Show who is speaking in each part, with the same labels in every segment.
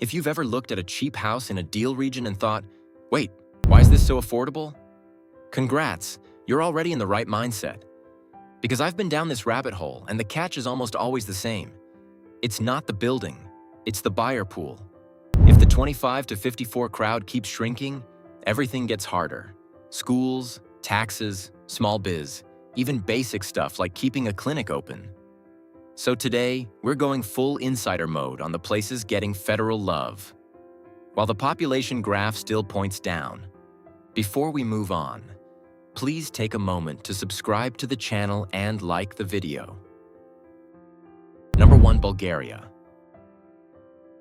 Speaker 1: If you've ever looked at a cheap house in a deal region and thought, wait, why is this so affordable? Congrats, you're already in the right mindset. Because I've been down this rabbit hole and the catch is almost always the same. It's not the building, it's the buyer pool. If the 25 to 54 crowd keeps shrinking, everything gets harder. Schools, taxes, small biz, even basic stuff like keeping a clinic open. So today, we're going full insider mode on the places getting federal love. While the population graph still points down. Before we move on, please take a moment to subscribe to the channel and like the video. Number 1, Bulgaria.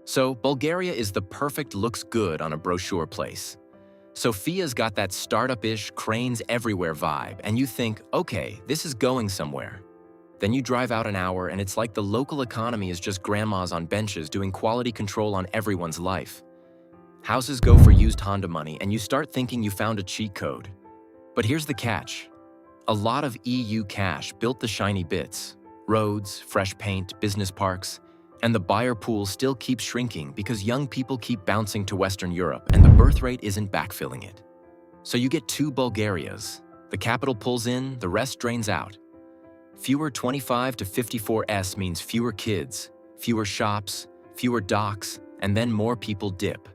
Speaker 1: So, Bulgaria is the perfect looks good on a brochure place. Sofia's got that startup-ish, cranes everywhere vibe, and you think, okay, this is going somewhere. Then you drive out an hour and it's like the local economy is just grandmas on benches doing quality control on everyone's life. Houses go for used Honda money and you start thinking you found a cheat code. But here's the catch. A lot of EU cash built the shiny bits. Roads, fresh paint, business parks. And the buyer pool still keeps shrinking because young people keep bouncing to Western Europe and the birth rate isn't backfilling it. So you get two Bulgarias. The capital pulls in, the rest drains out. Fewer 25 to 54S means fewer kids, fewer shops, fewer docks, and then more people dip.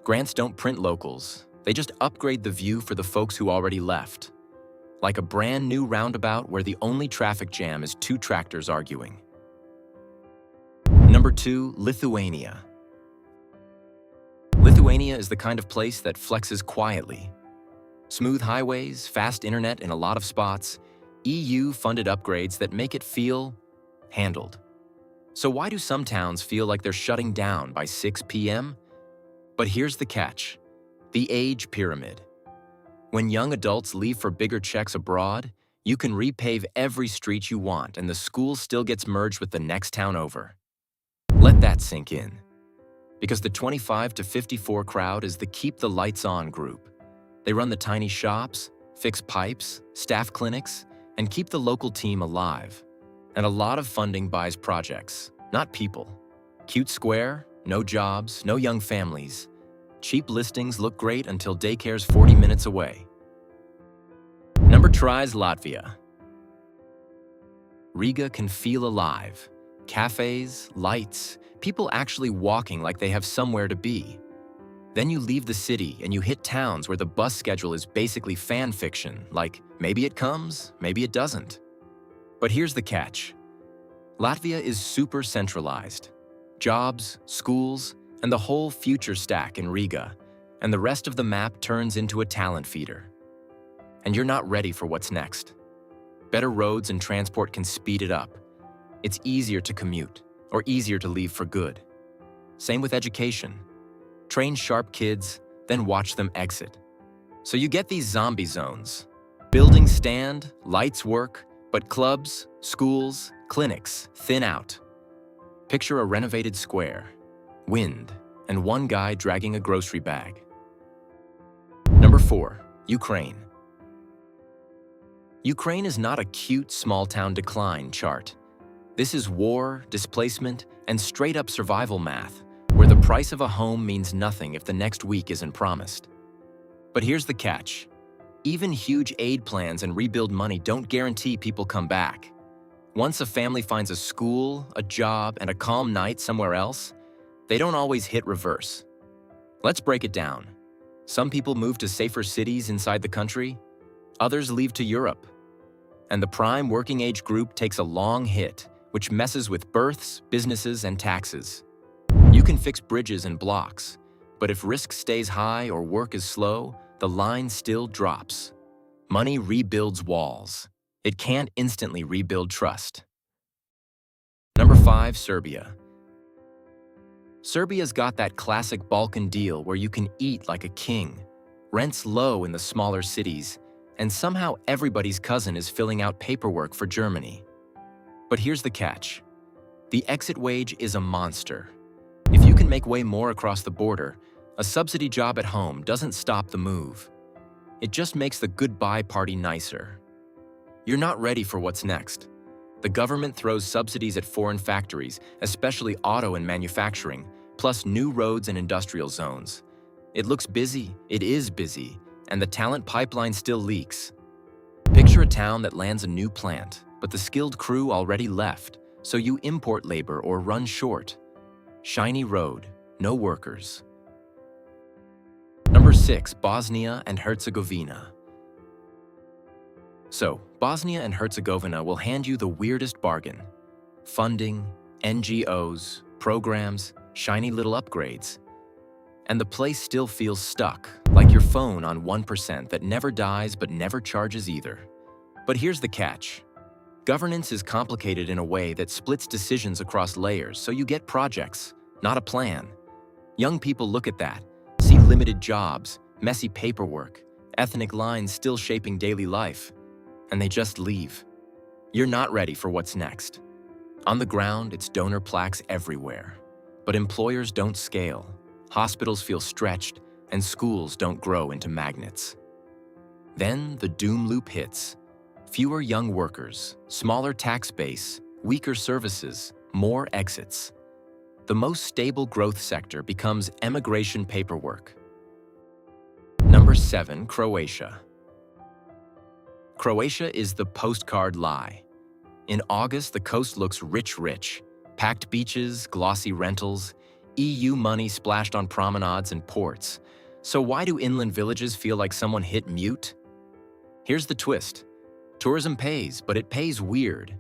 Speaker 1: Grants don't print locals, they just upgrade the view for the folks who already left. Like a brand new roundabout where the only traffic jam is 2 tractors arguing. Number 2, Lithuania. Lithuania is the kind of place that flexes quietly. Smooth highways, fast internet in a lot of spots, EU-funded upgrades that make it feel handled. So why do some towns feel like they're shutting down by 6 p.m.? But here's the catch. The age pyramid. When young adults leave for bigger checks abroad, you can repave every street you want and the school still gets merged with the next town over. Let that sink in. Because the 25 to 54 crowd is the keep the lights on group. They run the tiny shops, fix pipes, staff clinics, and keep the local team alive. And a lot of funding buys projects, not people. Cute square, no jobs, no young families. Cheap listings look great until daycare's 40 minutes away. Number 3 is Latvia. Riga can feel alive. Cafes, lights, people actually walking like they have somewhere to be. Then you leave the city and you hit towns where the bus schedule is basically fan fiction, like maybe it comes, maybe it doesn't. But here's the catch. Latvia is super centralized. Jobs, schools, and the whole future stack in Riga, and the rest of the map turns into a talent feeder. And you're not ready for what's next. Better roads and transport can speed it up. It's easier to commute, or easier to leave for good. Same with education. Train sharp kids, then watch them exit. So you get these zombie zones. Buildings stand, lights work, but clubs, schools, clinics thin out. Picture a renovated square, wind, and one guy dragging a grocery bag. Number 4, Ukraine. Ukraine is not a cute small-town decline chart. This is war, displacement, and straight-up survival math, where the price of a home means nothing if the next week isn't promised. But here's the catch. Even huge aid plans and rebuild money don't guarantee people come back. Once a family finds a school, a job, and a calm night somewhere else, they don't always hit reverse. Let's break it down. Some people move to safer cities inside the country, others leave to Europe. And the prime working age group takes a long hit, which messes with births, businesses, and taxes. You can fix bridges and blocks, but if risk stays high or work is slow, the line still drops. Money rebuilds walls. It can't instantly rebuild trust. Number 5, Serbia. Serbia's got that classic Balkan deal where you can eat like a king, rents low in the smaller cities, and somehow everybody's cousin is filling out paperwork for Germany. But here's the catch. The exit wage is a monster. If you can make way more across the border, a subsidy job at home doesn't stop the move. It just makes the goodbye party nicer. You're not ready for what's next. The government throws subsidies at foreign factories, especially auto and manufacturing, plus new roads and industrial zones. It looks busy, it is busy, and the talent pipeline still leaks. Picture a town that lands a new plant, but the skilled crew already left, so you import labor or run short. Shiny road, no workers. Number 6, Bosnia and Herzegovina. So, Bosnia and Herzegovina will hand you the weirdest bargain. Funding, NGOs, programs, shiny little upgrades. And the place still feels stuck, like your phone on 1% that never dies but never charges either. But here's the catch. Governance is complicated in a way that splits decisions across layers, so you get projects, not a plan. Young people look at that, see limited jobs, messy paperwork, ethnic lines still shaping daily life, and they just leave. You're not ready for what's next. On the ground, it's donor plaques everywhere. But employers don't scale, hospitals feel stretched, and schools don't grow into magnets. Then the doom loop hits. Fewer young workers, smaller tax base, weaker services, more exits. The most stable growth sector becomes emigration paperwork. Number 7, Croatia. Croatia is the postcard lie. In August, the coast looks rich. Packed beaches, glossy rentals, EU money splashed on promenades and ports. So why do inland villages feel like someone hit mute? Here's the twist. Tourism pays, but it pays weird.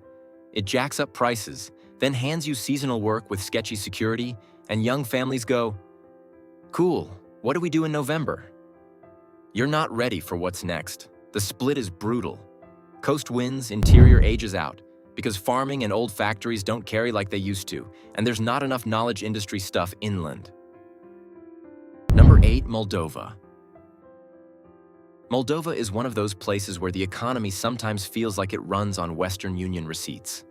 Speaker 1: It jacks up prices, then hands you seasonal work with sketchy security, and young families go, "Cool, what do we do in November?" You're not ready for what's next. The split is brutal. Coast wins, interior ages out, because farming and old factories don't carry like they used to, and there's not enough knowledge industry stuff inland. Number 8, Moldova. Moldova is one of those places where the economy sometimes feels like it runs on Western Union receipts.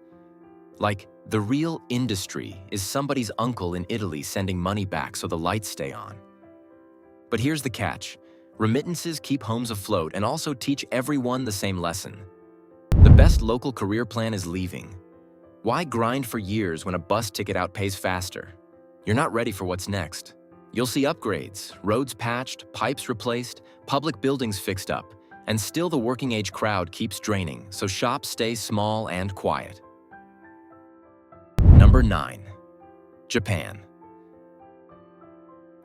Speaker 1: Like, the real industry is somebody's uncle in Italy sending money back so the lights stay on. But here's the catch. Remittances keep homes afloat and also teach everyone the same lesson. The best local career plan is leaving. Why grind for years when a bus ticket outpays faster? You're not ready for what's next. You'll see upgrades, roads patched, pipes replaced, public buildings fixed up, and still the working-age crowd keeps draining, so shops stay small and quiet. Number 9, Japan.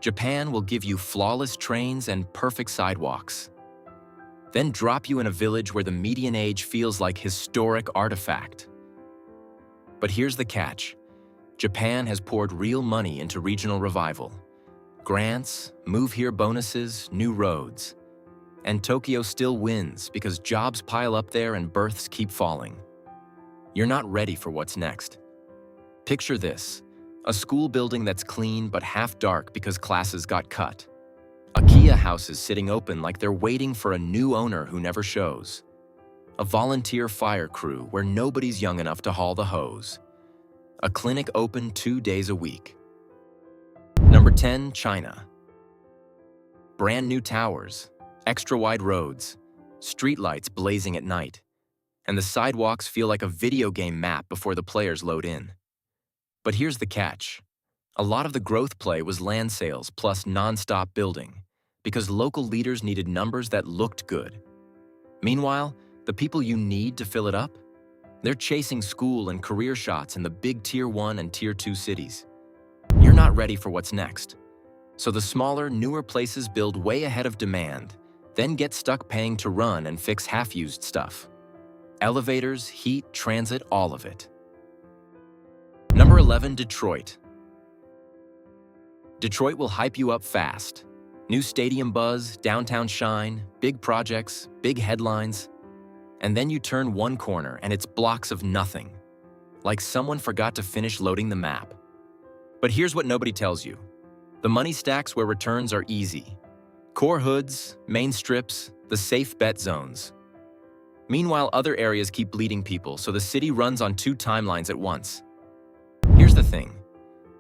Speaker 1: Japan will give you flawless trains and perfect sidewalks, then drop you in a village where the median age feels like historic artifact. But here's the catch. Japan has poured real money into regional revival. Grants, move here bonuses, new roads. And Tokyo still wins because jobs pile up there and births keep falling. You're not ready for what's next. Picture this, a school building that's clean but half dark because classes got cut. IKEA houses sitting open like they're waiting for a new owner who never shows. A volunteer fire crew where nobody's young enough to haul the hose. A clinic open 2 days a week. Number 10, China. Brand new towers, extra wide roads, streetlights blazing at night, and the sidewalks feel like a video game map before the players load in. But here's the catch. A lot of the growth play was land sales plus non-stop building, because local leaders needed numbers that looked good. Meanwhile, the people you need to fill it up? They're chasing school and career shots in the big Tier 1 and Tier 2 cities. You're not ready for what's next. So the smaller, newer places build way ahead of demand, then get stuck paying to run and fix half-used stuff. Elevators, heat, transit, all of it. Number 11, Detroit. Detroit will hype you up fast. New stadium buzz, downtown shine, big projects, big headlines. And then you turn one corner and it's blocks of nothing. Like someone forgot to finish loading the map. But here's what nobody tells you. The money stacks where returns are easy. Core hoods, main strips, the safe bet zones. Meanwhile, other areas keep bleeding people, so the city runs on 2 timelines at once. Here's the thing.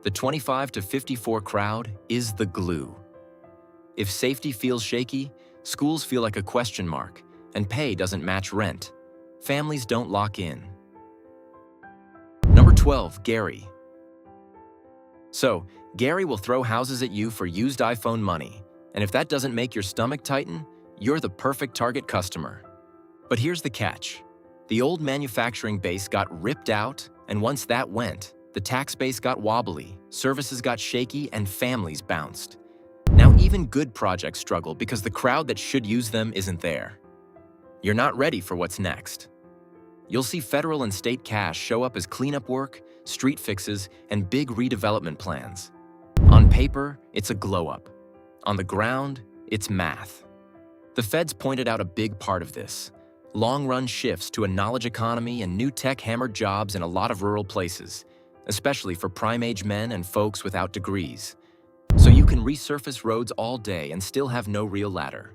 Speaker 1: The 25 to 54 crowd is the glue. If safety feels shaky, schools feel like a question mark, and pay doesn't match rent. Families don't lock in. Number 12, Gary. So, Gary will throw houses at you for used iPhone money, and if that doesn't make your stomach tighten, you're the perfect target customer. But here's the catch. The old manufacturing base got ripped out, and once that went, the tax base got wobbly, services got shaky, and families bounced. Now even good projects struggle because the crowd that should use them isn't there. You're not ready for what's next. You'll see federal and state cash show up as cleanup work, street fixes, and big redevelopment plans. On paper, it's a glow-up. On the ground, it's math. The feds pointed out a big part of this. Long-run shifts to a knowledge economy and new tech-hammered jobs in a lot of rural places, especially for prime-age men and folks without degrees. So you can resurface roads all day and still have no real ladder.